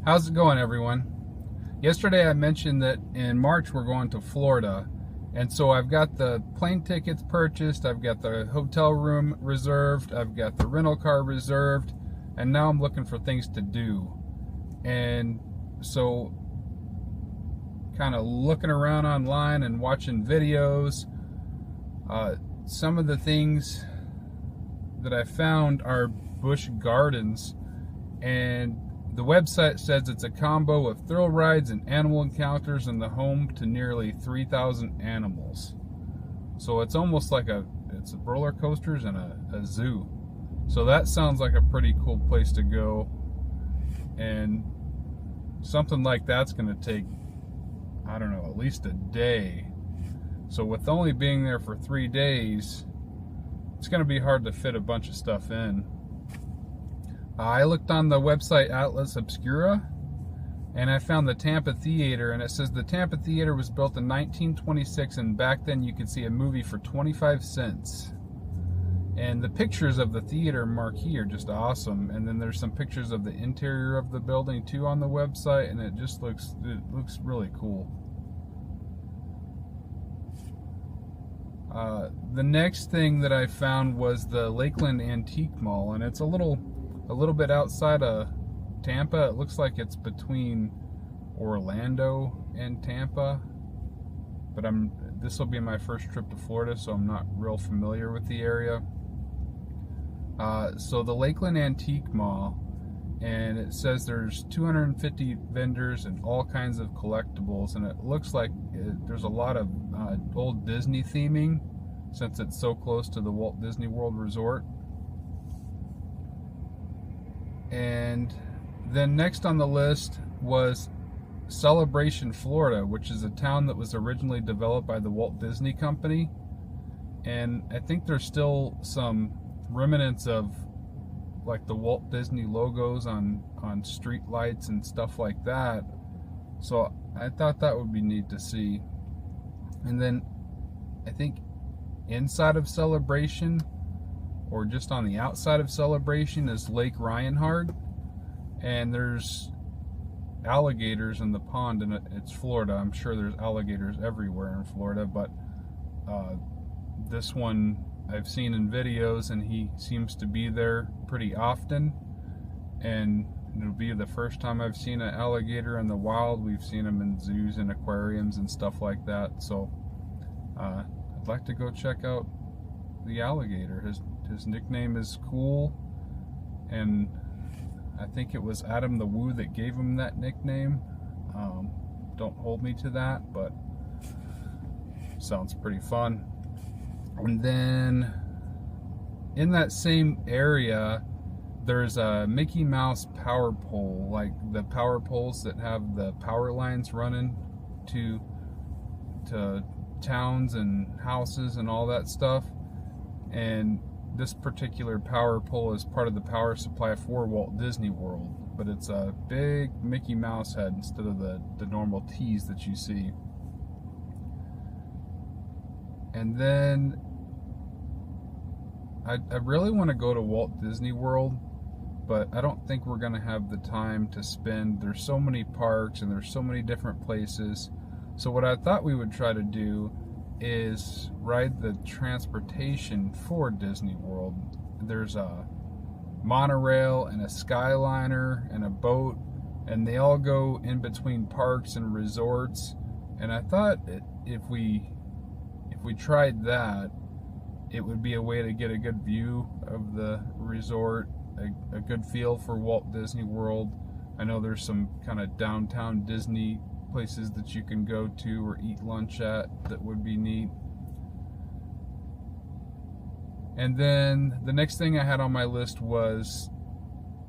How's it going, everyone? Yesterday I mentioned that in March we're going to Florida, and so I've got the plane tickets purchased, I've got the hotel room reserved, I've got the rental car reserved, and now I'm looking for things to do. And so kind of looking around online and watching videos. Some of the things that I found are Busch Gardens, and the website says it's a combo of thrill rides and animal encounters and the home to nearly 3,000 animals. So it's almost like it's roller coasters and a zoo. So that sounds like a pretty cool place to go. And something like that's going to take, I don't know, at least a day. So with only being there for 3 days, it's going to be hard to fit a bunch of stuff in. I looked on the website Atlas Obscura, and I found the Tampa Theater, and it says the Tampa Theater was built in 1926, and back then you could see a movie for 25 cents. And the pictures of the theater marquee are just awesome, and then there's some pictures of the interior of the building too on the website, and it looks really cool. The next thing that I found was the Lakeland Antique Mall, and it's a little bit outside of Tampa. It looks like it's between Orlando and Tampa, but this will be my first trip to Florida, so I'm not real familiar with the area. So the Lakeland Antique Mall, and it says there's 250 vendors and all kinds of collectibles, and it looks like there's a lot of old Disney theming since it's so close to the Walt Disney World Resort. And then next on the list was Celebration, Florida, which is a town that was originally developed by the Walt Disney Company. And I think there's still some remnants of like the Walt Disney logos on street lights and stuff like that. So I thought that would be neat to see. And then I think inside of Celebration, or just on the outside of Celebration, is Lake Reinhard, and there's alligators in the pond, and it's Florida. I'm sure there's alligators everywhere in Florida, but this one I've seen in videos, and he seems to be there pretty often, and it'll be the first time I've seen an alligator in the wild. We've seen them in zoos and aquariums and stuff like that, so I'd like to go check out the alligator. His nickname is cool, and I think it was Adam the Woo that gave him that nickname. Don't hold me to that, but sounds pretty fun. And then in that same area, there's a Mickey Mouse power pole, like the power poles that have the power lines running to towns and houses and all that stuff. And this particular power pole is part of the power supply for Walt Disney World, but it's a big Mickey Mouse head instead of the normal T's that you see. And then I really want to go to Walt Disney World, but I don't think we're going to have the time to spend. There's so many parks and there's so many different places. So what I thought we would try to do is ride the transportation for Disney World. There's a monorail and a Skyliner and a boat, and they all go in between parks and resorts. And I thought if we tried that, it would be a way to get a good view of the resort, a good feel for Walt Disney World. I know there's some kind of downtown Disney places that you can go to or eat lunch at that would be neat. And then the next thing I had on my list was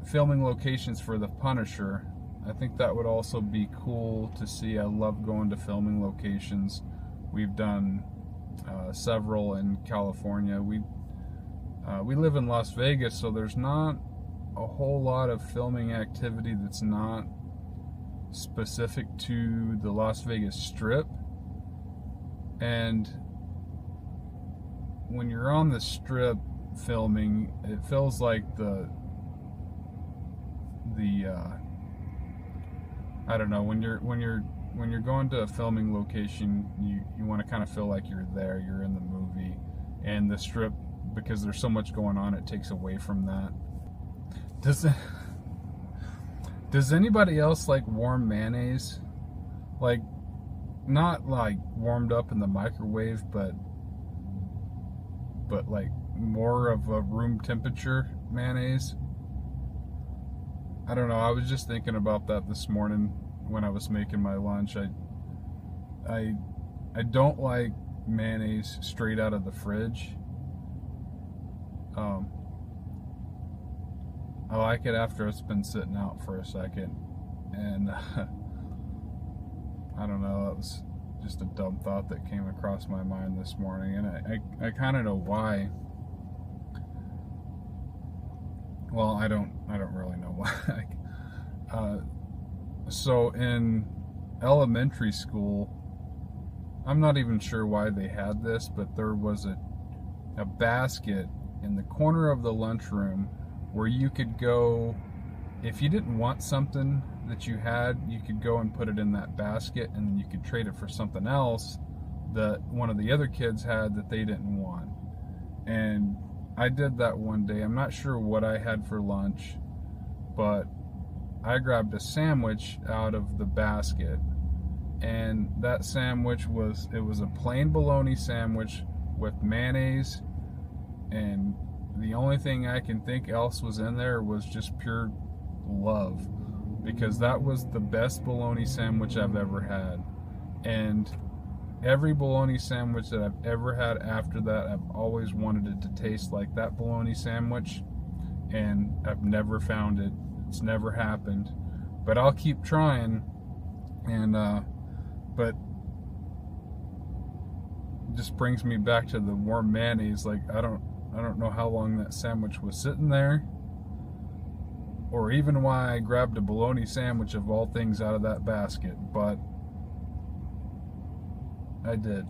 filming locations for The Punisher. I think that would also be cool to see. I love going to filming locations. We've done several in California. We live in Las Vegas, so there's not a whole lot of filming activity that's not specific to the Las Vegas Strip. And when you're on the Strip filming, it feels like the I don't know, when you're going to a filming location, you want to kind of feel like you're there, you're in the movie, and the Strip, because there's so much going on, it takes away from that. Does anybody else like warm mayonnaise? Like, not like warmed up in the microwave, but like more of a room temperature mayonnaise. I don't know, I was just thinking about that this morning when I was making my lunch. I don't like mayonnaise straight out of the fridge. I like it after it's been sitting out for a second, and I don't know, that was just a dumb thought that came across my mind this morning, and I kind of know why. Well, I don't really know why. So in elementary school, I'm not even sure why they had this, but there was a basket in the corner of the lunchroom where you could go, if you didn't want something that you had, you could go and put it in that basket, and then you could trade it for something else that one of the other kids had that they didn't want. And I did that one day. I'm not sure what I had for lunch, but I grabbed a sandwich out of the basket, and that sandwich was a plain bologna sandwich with mayonnaise, and the only thing I can think else was in there was just pure love, because that was the best bologna sandwich I've ever had. And every bologna sandwich that I've ever had after that, I've always wanted it to taste like that bologna sandwich, and I've never found it. It's never happened, but I'll keep trying. And but it just brings me back to the warm mayonnaise. Like, I don't know how long that sandwich was sitting there, or even why I grabbed a bologna sandwich of all things out of that basket, but I did.